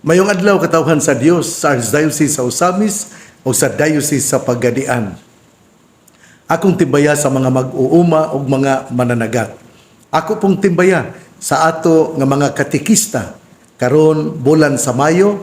Mayong adlaw katawhan sa Dios sa Archdiocese sa Osamis o sa Diocese sa Pagadian. Akong timbaya sa mga mag-uuma o mga mananagat. Ako pong timbaya sa ato nga mga katikista karon bulan sa Mayo,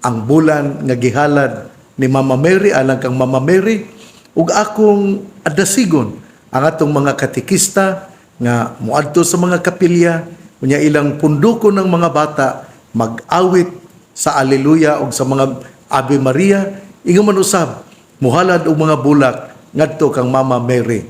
ang bulan nga gihalad ni Mama Mary alang kang Mama Mary, ug akong adasigon ang atong mga katikista nga muadto sa mga kapilya unya ilang punduko ng mga bata mag-awit sa Alleluia o sa mga Ave Maria, ingon man usab, muhalad og mga bulak ngadto kang Mama Mary.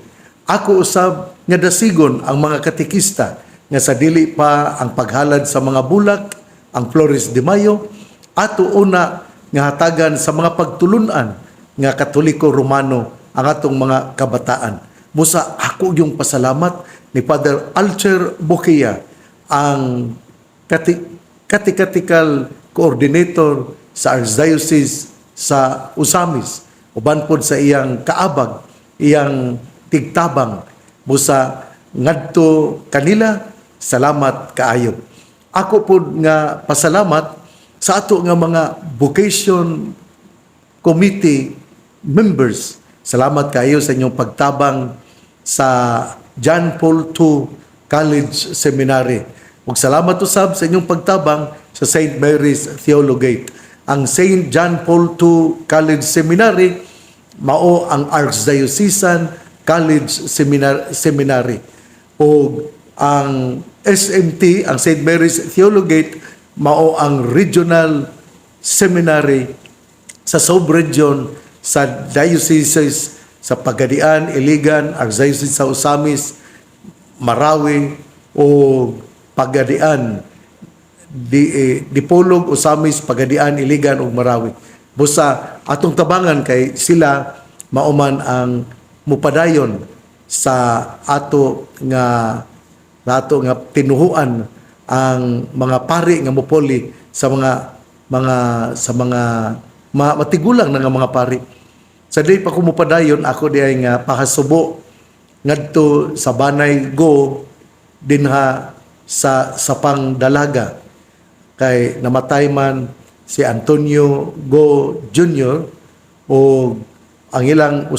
Ako usab nga dasigon ang mga katikista nga sa dili pa ang paghalad sa mga bulak, ang Flores de Mayo, ato una nga hatagan sa mga pagtulunan nga Katoliko Romano ang atong mga kabataan. Busa ako yung pasalamat ni Father Alcher Boquia, ang catechetical coordinator sa Archdiocese sa Osamis, uban pod sa iyang kaabag, iyang tigtabang, busa ngadto kanila, salamat kaayo. Ako pod nga pasalamat sa ato nga mga vocation committee members. Salamat kayo sa inyong pagtabang sa John Paul II College Seminary. Ug salamat usab sa inyong pagtabang sa St. Mary's Theologate. Ang St. John Paul II College Seminary mao ang Archdiocesan College Seminary. O ang SMT, ang St. Mary's Theologate, mao ang Regional Seminary sa sub-region sa dioceses sa Pagadian, Iligan, Archdiocese sa Osamis, Marawi o Pagadian, Dipolog, Osamis, Pagadian, Iligan ug Marawi. Busa atong tabangan kay sila mauman ang mupadayon sa ato nga tinuhuan ang mga pari nga mupoli sa mga matigulang na nga mga pari. Sa day pa ko mupadayon, ako di ay nga pakasubo ngadto sa Banay Go dinha sa Sapang Dalaga, kay namatay man si Antonio Go Jr. o ang ilang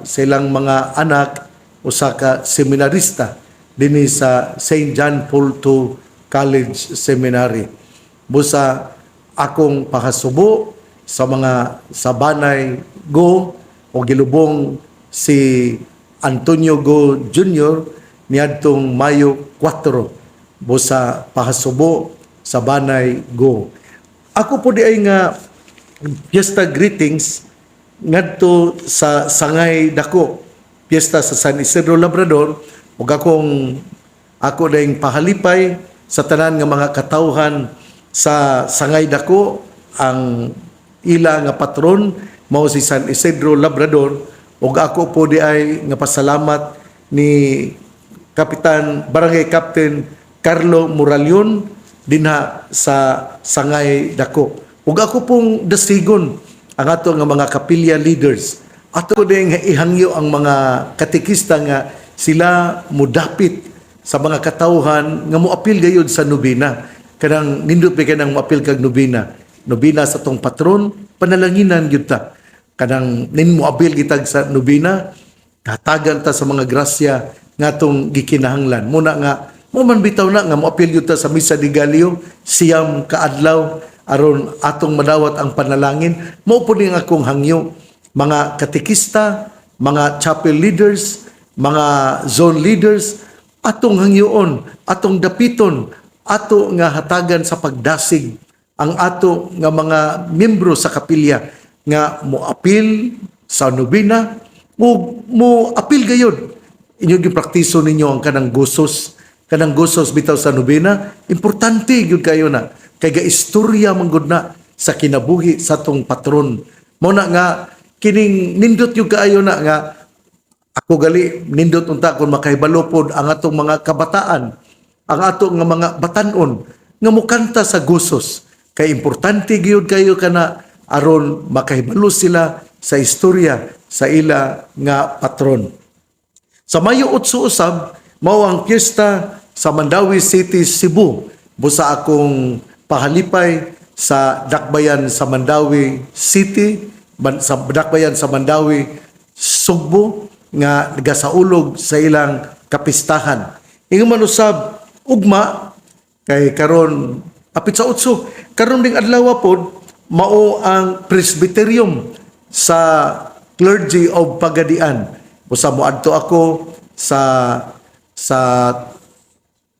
silang mga anak, usa ka seminarista dinhi sa St. John Paul II College Seminary. Busa akong pakasubo sa mga Sabanay Go o gilubong si Antonio Go Jr. niadtong Mayo 4 busa pakasubo sa Banay Go. Ako po di ay nga fiesta greetings ngadto sa Sangay Dako, fiesta sa San Isidro Labrador, ug ako dayong pahalipay sa tanan nga mga katawhan sa Sangay Dako. Ang ila nga patron mao si San Isidro Labrador, ug ako po di ay nga pasalamat ni Kapitan Barangay Captain Carlo Moralion dinha sa Sangay Dako. Ug ako pong dasigon ang ato nga mga kapilya leaders. Ato din nga ihangyo ang mga katekista nga sila mudapit sa mga katawhan nga moapil gayud sa nobina. Kanang nindot pa kanang moapil kag nobina. Nobina sa tong patron, panalanginan gyud ta. Kanang moapil gitag sa nobina, hatagan ta sa mga grasya nga tong gikinahanglan. Muna nga man bitaw na nga moapil gyud ta sa Misa de Gallo siyam kaadlaw aron atong madawat ang panalangin. Mao po ning akong hangyo, mga katekista, mga chapel leaders, mga zone leaders, atong hangyoon, atong dapiton, ato nga hatagan sa pagdasig ang ato nga mga miyembro sa kapilya nga moapil sa nobina, moapil gayud. Inyo gipraktiso ninyo ang kanang gusos bitaw sa nobina. Importante gyud kayo na kay gaistorya man gud na sa kinabuhi sa tong patron. Mao na nga kining nindot yung kaayo na nga ako gali nindot unta kung makahibalo pod ang atong mga kabataan, ang atong nga mga batanon nga mukanta sa gusos. Kay importante gyud kayo kana aron makahibalo sila sa istorya sa ila nga patron. Sa Mayo 8 usab mao ang piyesta sa Mandawi City, Cebu. Busa akong pahalipay sa Dakbayan sa Mandawi City, sa Dakbayan sa Mandawi, Sugbo, nga nagasaulog sa ilang kapistahan. Ingon man usab ugma kay karon apit sa utso, karon ding adlaw pod mao ang presbyterium sa Clergy of Pagadian. Busa moadto ako sa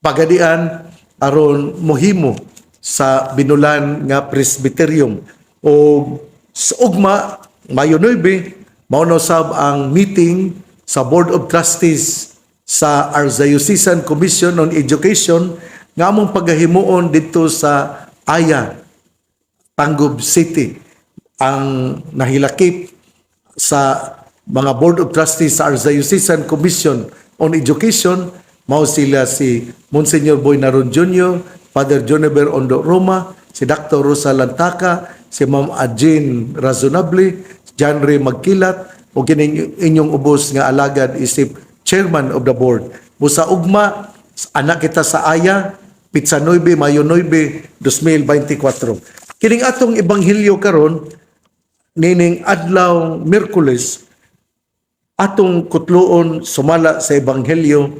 Pagadian aron mohimo sa binulan nga presbyterium. O sa ugma Mayo 9 mao na usab ang meeting sa Board of Trustees sa Archdiocese Commission on Education nga among pagahimuon dito sa Aya, Tangub City. Ang nahilakip sa mga Board of Trustees sa Archdiocese Commission on Education mao sila si Monsignor Boy Naron Jr., Father Jonever Ondo Roma, si Dr. Rosa Lantaka, si Ma'am Ajin Razonable, John Ray Magkilat, o kining inyong ubos nga alagad isip chairman of the board. Busa ugma, anak kita sa Aya, Pitsa 9, Mayo 9, 2024. Kining atong ebanghelyo karon nining adlaw Miyerkules, atong kutloon sumala sa ebanghelyo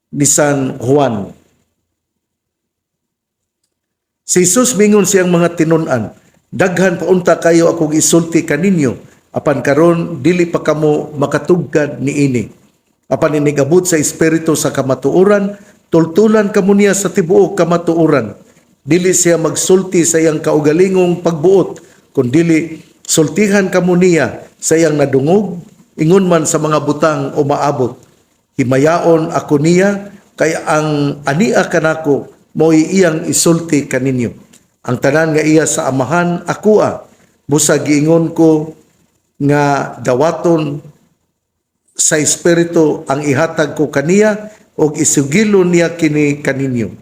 ni San Juan. Si Jesus mingon siyang mga tinun-an, daghan paunta kayo akong isulti kaninyo, apan karon dili pa kamo makatugkad niini. Apan inigabot sa espiritu sa kamatuoran, tultulan kamo niya sa tibuok kamatuoran. Dili siya magsulti sa iyang kaugalingong pagbuot, kundili sultihan kamo niya sa iyang nadungog, ingon man sa mga butang o maabot. Himayaon ako niya, kay ang ania kanako mo'y iyang isulti kaninyo. Ang tanan nga iya sa amahan akoa, busa giingon ko nga dawaton sa espiritu ang ihatag ko kaniya o isugilon niya kini kaninyo.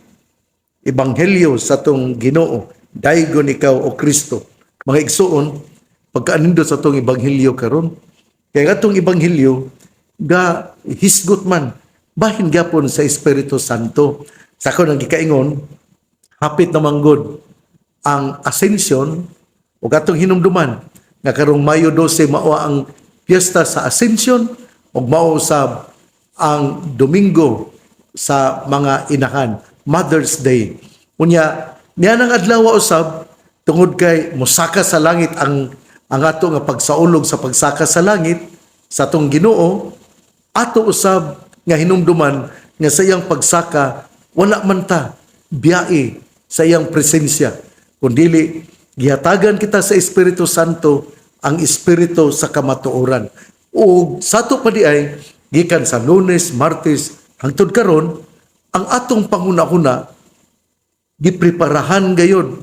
Ebanghelyo sa tong Ginoo, daygon ikaw o Kristo. Mga igsuon, pagkaanindo sa tong ebanghelyo karon, kaya atong ebanghelyo ga hisgot man bahin gyapon sa Espiritu Santo. Sa ako nang gikaingon, hapit na manggod ang Ascension o atong hinumduman nga karong Mayo 12 mao ang piyesta sa Ascension o mao usab ang Domingo sa mga inahan, Mother's Day. Unya, niya nang adlaw usab tungod kay mosaka sa langit ang ato nga pagsaulog sa pagsaka sa langit sa atong Ginoo, ato usab nga hinumduman nga sa iyang pagsaka wala man ta biyae sa iyang presensya, kundili gihatagan kita sa Espiritu Santo, ang Espiritu sa kamatuoran. O sa ato pa di ay gikan sa Lunes, Martes hangtod karon ang atong panguna-una gipreparahan gayud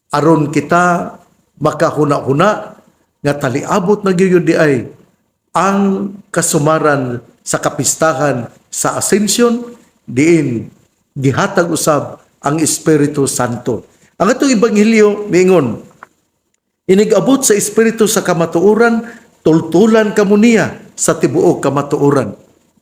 aron kita makahuna-huna nga taliabot na gyud di ay ang kasumaran sa kapistahan sa Ascension, diin gihatag usab ang Espiritu Santo. Ang atong ebanghelyo miingon, inigabot sa Espiritu sa kamatuoran, tultulan kamo niya sa tibuok kamatuoran.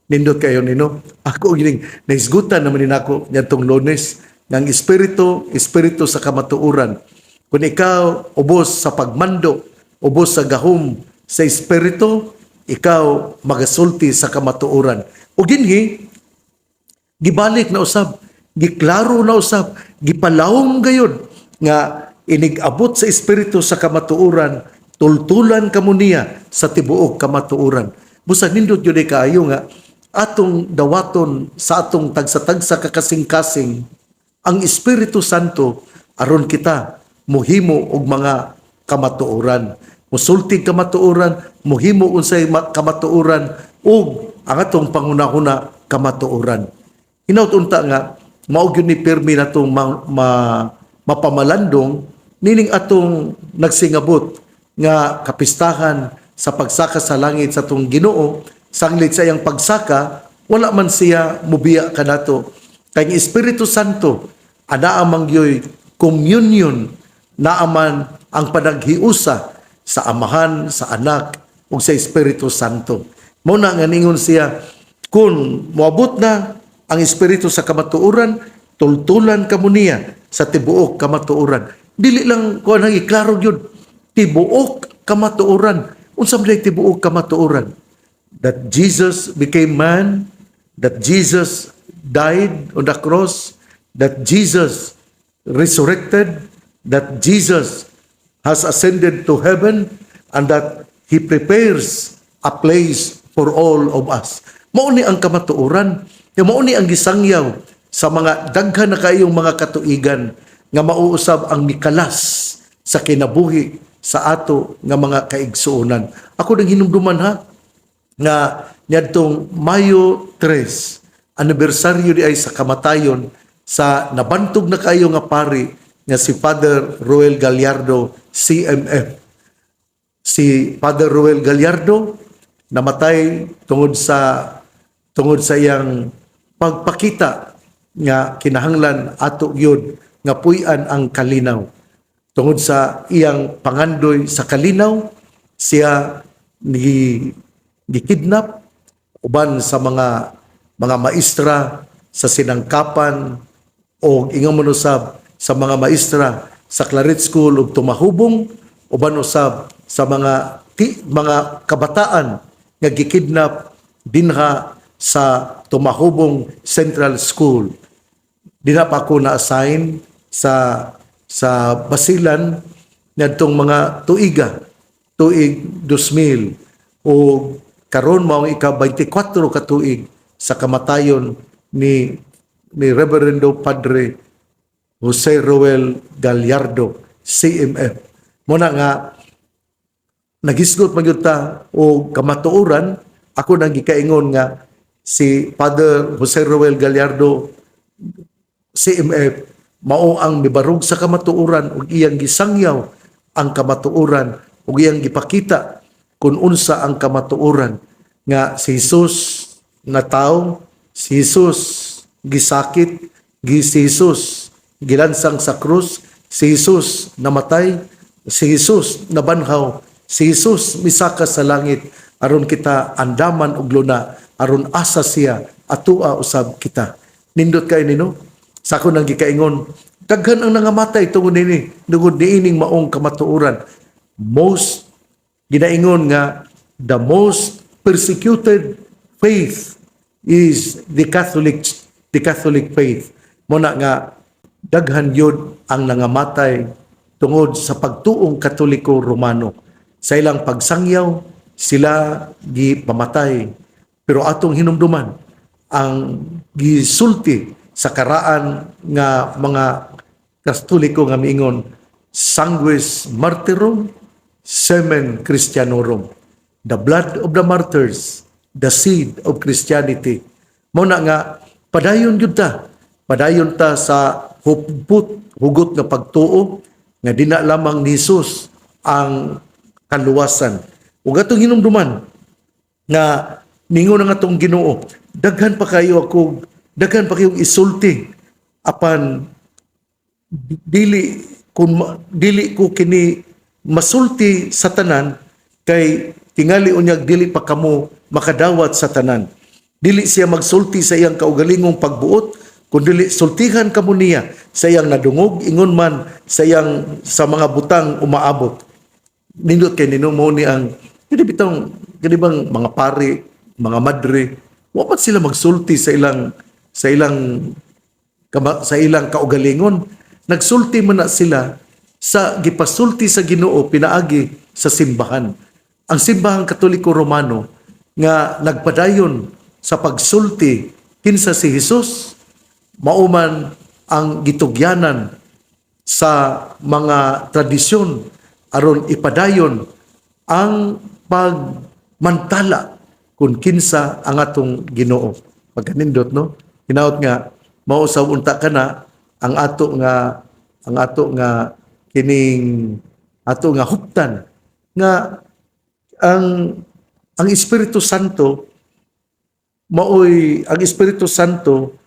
Nindot kayo nino. Ako gining naisgutan naman din ako niyatong Lunes ng Espiritu sa kamatuoran. Kung ikaw ubos sa pagmando, ubos sa gahom sa Espiritu, ikaw magasulti sa kamatuoran. O dinhi, gibalik na usab, giklaro na usab, gipalawom gayud nga inigabot sa Espiritu sa kamatuoran, tultulan kamo niya sa tibuok kamatuoran. Busa nindot yun kaayo nga atong dawaton sa atong tagsa-tagsa kakasing-kasing ang Espiritu Santo aron kita muhimo og mga kamatuoran. Musulti kamatuoran, muhimo unsay kamatuoran ug ang atong pangunahuna kamatuoran. Hinaut-unta nga mao gyud ni permi natong mapamalandong nining atong nagsingabot nga kapistahan sa pagsaka sa langit sa atong Ginoo, sanglit sa iyang pagsaka wala man siya mubiya kanato. Kay ang Espiritu Santo anaa mangyoy communion, naaman ang panaghiusa sa Amahan, sa Anak ug sa Espiritu Santo. Mao na nga ningon siya, kung moabot na ang Espiritu sa kamatuoran, tultulan kamo niya sa tibuok kamatuoran. dili lang ko nang iklaro gyud tibuok kamatuoran. Unsa man tibuok kamatuoran? That Jesus became man, that Jesus died on the cross, that Jesus resurrected, that Jesus has ascended to heaven, and that He prepares a place for all of us. Mao ni ang kamatuoran, mao ni ang gisangyaw sa mga daghan na kayong mga katuigan nga mauusab ang mikalas sa kinabuhi sa ato nga mga kaigsuonan. Ako nang hinumduman ha, nga niadtong Mayo 3, anibersaryo di ay sa kamatayon sa nabantog na kayo nga pari nga si Father Roel Gallardo, CMF. Si Father Roel Gallardo namatay tungod sa iyang pagpakita nga kinahanglan ato gyud nga puy-an ang kalinaw. Tungod sa iyang pangandoy sa kalinaw, siya gikidnap uban sa mga maestra sa sinangkapan o ingon man usab sa mga maestra sa Claret School ug tumahubong, uban usab sa mga kabataan nga gikidnap dinha sa tumahubong Central School. Dinha pa ako na-assign sa Basilan ngadtong mga tuig 2000 o karon mao ika-24 ka tuig sa kamatayon ni Reverendo Padre Jose Roel Gallardo, CMF. Muna nga nagisgot magyud ta o kamatuoran, ako nang gikaingon nga si Father Jose Roel Gallardo, CMF, mao ang mibarug sa kamatuoran ug iyang gisangyaw ang kamatuoran ug iyang gipakita kung unsa ang kamatuoran nga si Jesus na tao, si Jesus gisakit, si Jesus gilansang sa krus, si Jesus namatay, si Jesus nabanhaw, si Jesus misaka sa langit aron kita andaman og luna, aron asa siya atua usab kita. Nindot kay nino sa ako nang gikaingon, daghan ang nangamatay tungod niining maong kamatuoran. Most ginaingon nga the most persecuted faith is the Catholic faith. Muna nga daghan yun ang nangamatay tungod sa pagtuong Katoliko Romano. Sa ilang pagsangyaw, sila gipamatay. Pero atong hinumduman ang gisulti sa karaan nga mga Katoliko nga miingon, sanguis martyrum, semen Christianorum. The blood of the martyrs, the seed of Christianity. Muna nga, padayon yun ta. Padayon ta sa hugot nga pagtuo, nga dina lamang ni Jesus ang kaluwasan. Ug atong hinumduman, nga ningon nga atong Ginoo, daghan pa kayong isulti, apan dili ko kini masulti sa tanan, kay tingali unyag dili pa kamo makadawat sa tanan. Dili siya magsulti sa iyang kaugalingong pagbuot, kundi sultihan kamo niya sa iyang nadungog, ingon man sa mga butang umaabot. Nindot kay nino mo ni ang bang mga pari, mga madre, wapat sila magsulti sa ilang kaugalingon. Nagsulti man na sila sa gipasulti sa Ginoo pinaagi sa simbahan. Ang simbahang Katoliko Romano nga nagpadayon sa pagsulti kinsa si Jesus, mauman ang gitugyanan sa mga tradisyon aron ipadayon ang pagmantala kung kinsa ang atong Ginoo. Pagkanindot no, hinaut nga mao sa unta kana ang ato nga kining ato nga huptan nga ang Espiritu Santo ang Espiritu Santo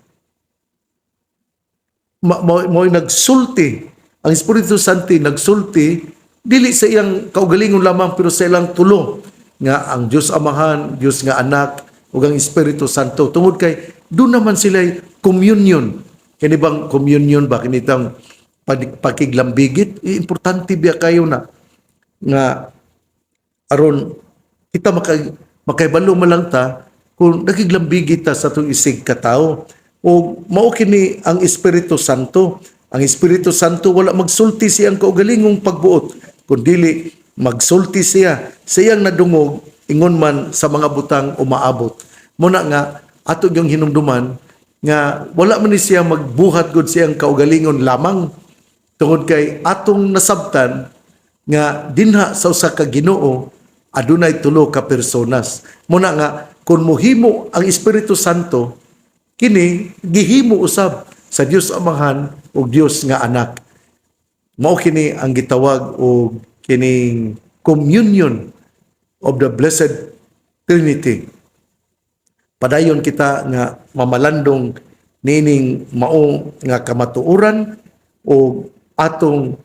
mo'y nagsulti. Ang Espiritu Santo nagsulti dili sa iyang kaugalingon lamang pero sa ilang tulo nga ang Dios Amahan, Dios nga Anak ug ang Espiritu Santo. Tungod kay doon naman sila communion. Kini bang communion ba kinitang pakiglambigit, importante biya kayo na nga aron kita makaibalo mo lang ta kung nakiglambigit ta sa itong isig katao. O mao kini ang Espiritu Santo. Ang Espiritu Santo wala magsulti siyang kaugalingong pagbuot, kundili magsulti siya siyang nadungog ingon man sa mga butang umaabot. Muna nga ato yung hinumduman nga wala man ni siya magbuhat gud siyang kaugalingon lamang tungod kay atong nasabtan nga dinha sa usa ka Ginoo adunay tulo ka personas. Muna nga kun mohimo ang Espiritu Santo kini gihimo usab sa Dios Amahan ug Dios nga Anak. Mao kini ang gitawag og kining communion of the Blessed Trinity. Padayon kita nga mamalandong nining mao nga kamatuoran o atong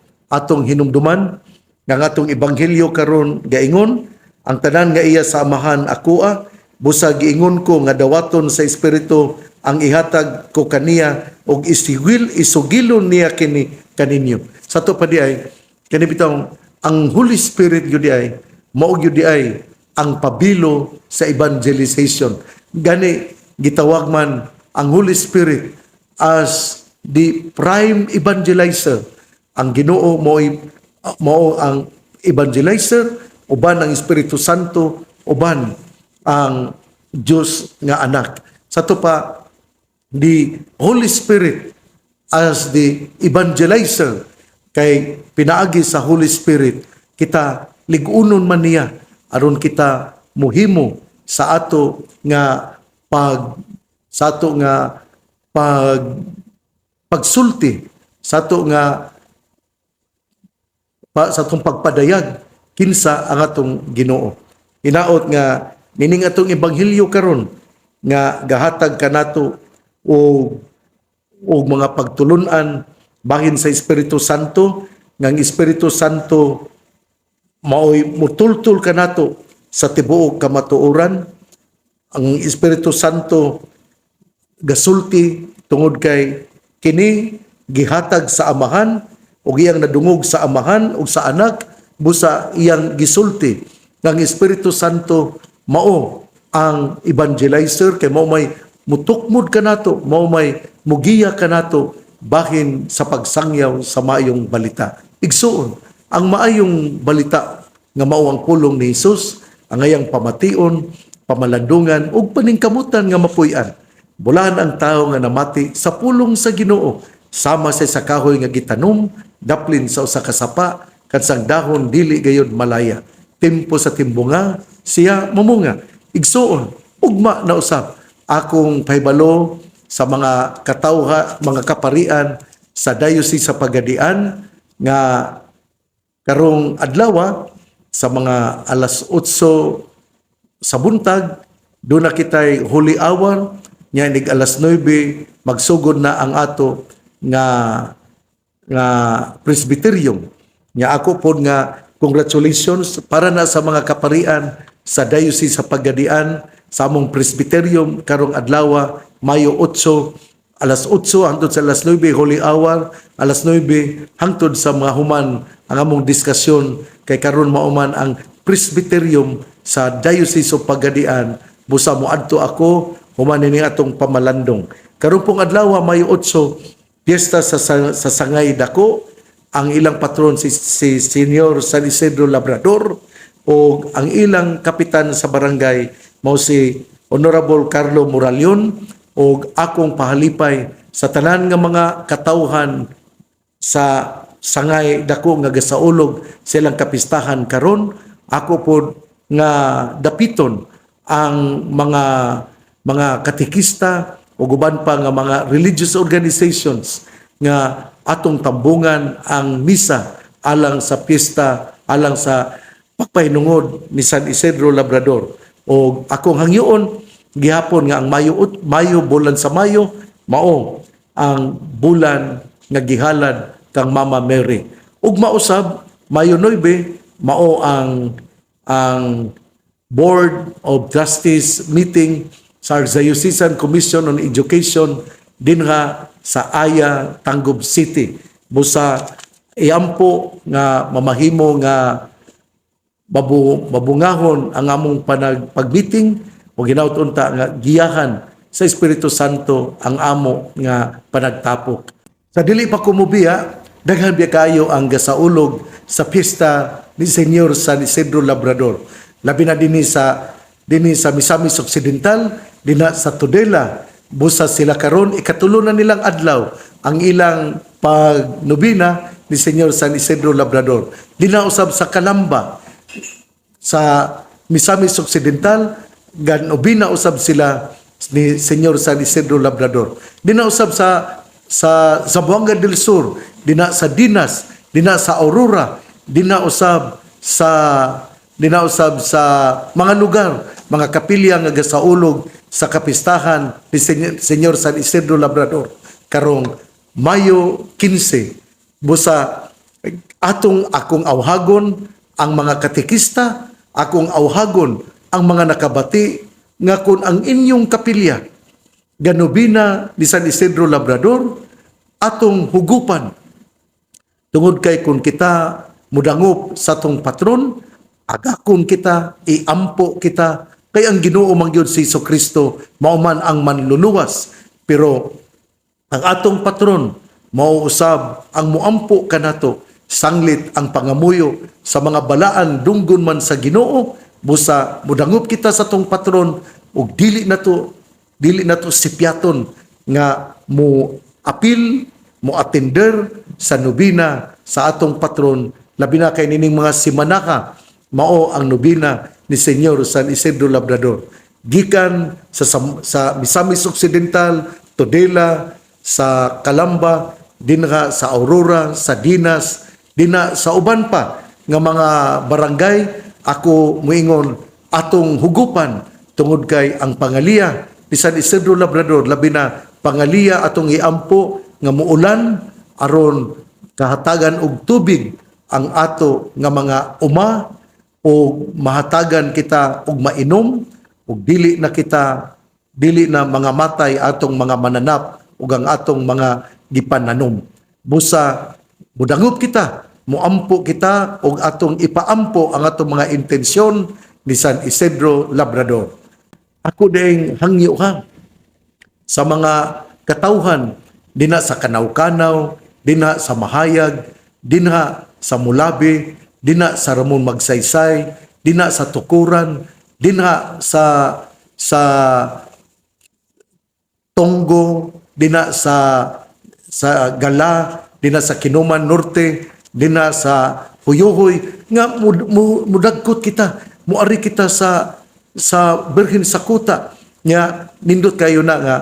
hinumduman nga atong ebanghelyo karon gaingon ang tanan nga iya sa amahan akoa busa giingon ko nga dawaton sa Espiritu ang ihatag ko kaniya og isugilon niya kini kaninyo. Sa to pa di ay kani bitong ang Holy Spirit gyud ay mao gyud ay ang pabilo sa evangelization. Gani gitawag man ang Holy Spirit as the prime evangelizer. Ang Ginoo mao ang evangelizer, uban ang Espiritu Santo, uban ang Dios nga Anak. Sa to pa the Holy Spirit as the evangelizer, kay pinaagi sa Holy Spirit kita ligunon man niya aron kita muhimo sa ato nga pagsulti sa ato nga sa atong pagpadayag kinsa ang atong Ginoo. Hinaot nga nining atong ebanghelyo karon nga gahatag kanato o mga pagtulunan bahin sa Espiritu Santo, nga ang Espiritu Santo mao'y mutultul kanato sa tibuok kamatuoran. Ang Espiritu Santo gasulti tungod kay kini gihatag sa amahan o iyang nadungog sa amahan o sa anak busa iyang gisulti. Ang Espiritu Santo mao ang evangelizer kay mao may mutukmod kanato, mao may mugiya kanato bahin sa pagsangyaw sa maayong balita. Igsuon, ang maayong balita nga mao ang pulong ni Hesus, ang ayang pamation, pamalandungan ug paningkamutan nga mapuy-an. Bulahan ang tao nga namati sa pulong sa Ginoo, sama sa kahoy nga gitanom, daplin sa usa ka sapa, kansang dahon dili gayud malaya. Tempo sa timbunga, siya mamunga. Igsuon, ugma na usab akong pahibalo sa mga katawha, mga kaparian sa Diocese sa Pagadian nga karong adlaw sa mga alas 8 sa buntag doon na kitay holy hour nya nig alas 9 magsugod na ang ato nga presbyterium. Nya ako pod nga congratulations para na sa mga kaparian sa Diocese sa Pagadian sa among presbyterium karong adlaw Mayo 8 alas 8 hangtod sa alas 9 holy hour, alas 9 hangtod sa mga human ang among diskasyon kay karon mauman ang presbyterium sa Diocese of Pagadian. Busa moadto ako human ini atong pamalandong. Karon pong adlaw Mayo 8 piyesta sa Sangay Dako. Ang ilang patron si Senior San Isidro Labrador o ang ilang kapitan sa barangay mao si Honorable Carlo Moralion o akong pahalipay sa tanan nga mga katawhan sa Sangay Dako nga gasaulog silang kapistahan karon. Ako pod nga dapiton ang mga katekista o guban pa nga mga religious organizations nga atong tambungan ang misa alang sa piyesta, alang sa pagpahinungod ni San Isidro Labrador. O akong hangyoon gihapon nga ang Mayo bulan sa Mayo mao ang bulan nga gihalad kang Mama Mary. Ug mausab Mayo 9 mao ang Board of Trustees meeting sa Diocesan Commission on Education dinha sa Aya, Tangub City. busa iampo nga mamahimo nga mabungahon ang among pagmeeting o ginautunta nga giyahan sa Espiritu Santo ang amo nga panagtapok. Sa dili pa kumubiya, daghan biya kayo ang gasaulog sa piyesta ni Senyor San Isidro Labrador. Labi na dinhi sa Misamis Occidental, dina sa Tudela, busa sila karon ikatulo na nilang adlaw ang ilang pagnobina ni Senyor San Isidro Labrador. Dina usab sa Calamba, sa Misamis Occidental, ganobina usab sila ni Senyor San Isidro Labrador. Dina usab sa Zamboanga del Sur, dina sa Dinas, dina sa Aurora, dina usab sa mga lugar, mga kapilya nga gasaulog sa kapistahan ni Senyor San Isidro Labrador karong Mayo 15. Busa akong awhagon ang mga katekista, akong awhagon ang mga nakabati nga kung ang inyong kapilya ganubina ni San Isidro Labrador atong hugupan tungod kay kung kita mudangop sa tong patron, agakon kita, iampo kita, kay ang Ginoo man gyud si Jesucristo mao man ang manluluwas, pero ang atong patron mao usab ang muampo kanato, sanglit ang pangamuyo sa mga balaan dunggon man sa Ginoo, busa mudangop kita sa tong patron ug dili na to sipyaton nga mo apil, mo attender sa nobina sa atong patron, labi na kay nining mga simanaka mao ang nobina ni Senyor San Isidro Labrador. Gikan sa Misamis Occidental, Tudela, sa Calamba, dinha sa Aurora, sa Dinas, dinha sa uban pa nga mga barangay, ako muingon atong hugupan tungod kay ang pangaliya ni San Isidro Labrador, labi na pangaliya atong iampo nga muulan aron kahatagan og tubig ang ato nga mga uma o mahatagan kita og mainom ug dili na mga matay atong mga mananap ug ang atong mga gipananom. Busa mudangop kita, muampo kita og atong ipaampo ang atong mga intensyon ni San Isidro Labrador. Ako ding hangyo ha sa mga katawhan dinha sa Kanaw-Kanaw, dinha sa Mahayag, dinha sa Mulabi, dinha sa Ramon Magsaysay, dinha sa Tukuran, dinha sa Tonggo, dinha sa Gala, dinha sa Kinuman Norte, dinha sa Huyuhoy, nga mudagkot kita, muari kita sa Birhen sa Kuta, nga nindot kayo na nga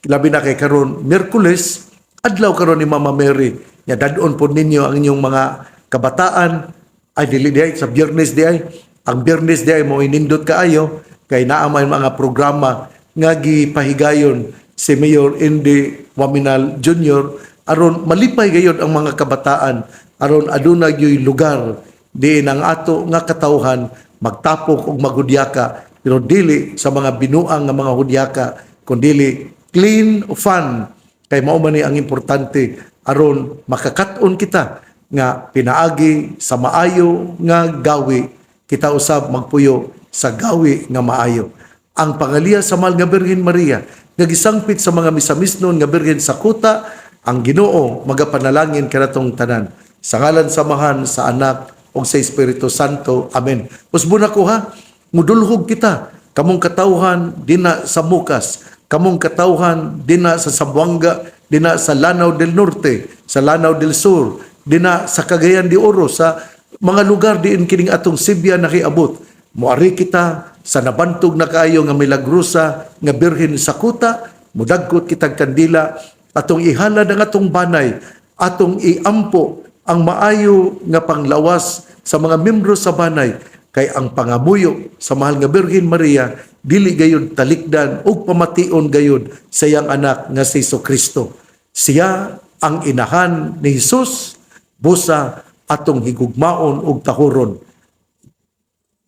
labi na kay karon Miyerkules, adlaw karon ni Mama Mary, nga dadon po ninyo ang inyong mga kabataan, ay dili di ay sa Biyernes di ay, ang Biyernes di ay mo inindot kaayo, kay naamay mga programa nga gipahigayon si Mayor Indy Waminal Jr. aron malipay gayon ang mga kabataan, aron aduna gyoy lugar di ang ato nga katawhan magtapok og magudyaka, pero dili sa mga binuang nga mga hudyaka, kundi clean fun, kay mao man ni ang importante aron makakat-on kita nga pinaagi sa maayo nga gawi, kita usab magpuyo sa gawi nga maayo. Ang pangaliya sa mahal nga Birhen Maria nga gisangpit sa mga misamisnon nga Birhen sa Kuta, ang Ginoo magapanalangin kanatong tanan. Sa ngalan samahan sa Anak ug sa Espiritu Santo. Amen. Usbon ako ha, mudulhog kita kamong katawhan dina sa Mukas, kamong katawhan dina sa Zamboanga, dina sa Lanao del Norte, sa Lanao del Sur, dina sa Cagayan de Oro, sa mga lugar diin kining atong Sibya nakiabot. Muari kita sa nabantog na kayo nga milagrosa nga Birhen sa Kuta, mudagkot kitag kandila, atong ihalad ang atong banay, atong iampo ang maayo nga panglawas sa mga membro sa banay, kay ang pangamuyo sa mahal nga Birhen Maria dili gayud talikdan ug pamation gayud sa iyang anak nga si Jesucristo. Siya ang inahan ni Jesus, busa atong higugmaon ug tahuron.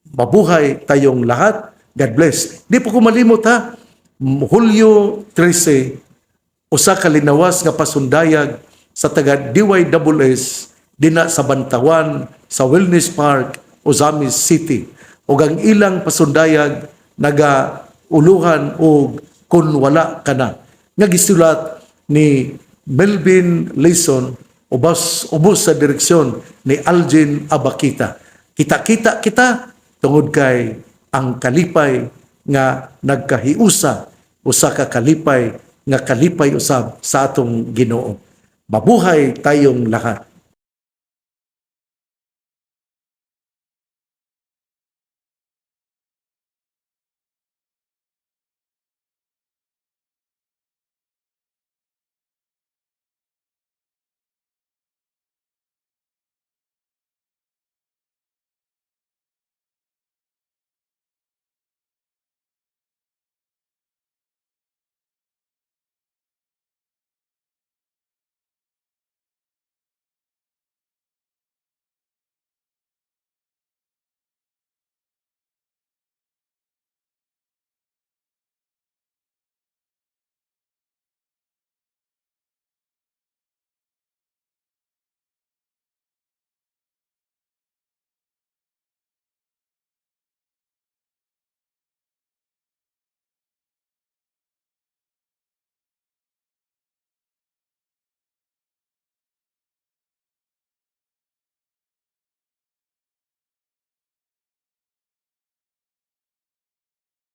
Mabuhay tayong lahat. God bless. Di po ko malimot ha, Hulyo 13, usa ka linawas nga pasundayag sa taga DYSS dina sa Bantawan, sa Wellness Park, Ozamis City. O ang ilang pasundayag nagauluhan o kung wala ka na. Nga gisulat ni Melvin Leeson ubos sa direksyon ni Algin Abakita. Kita-kita kita tungod kay ang kalipay nga nagkahiusa usa ka kalipay nga kalipay usab sa atong Ginoo. Mabuhay tayong lahat.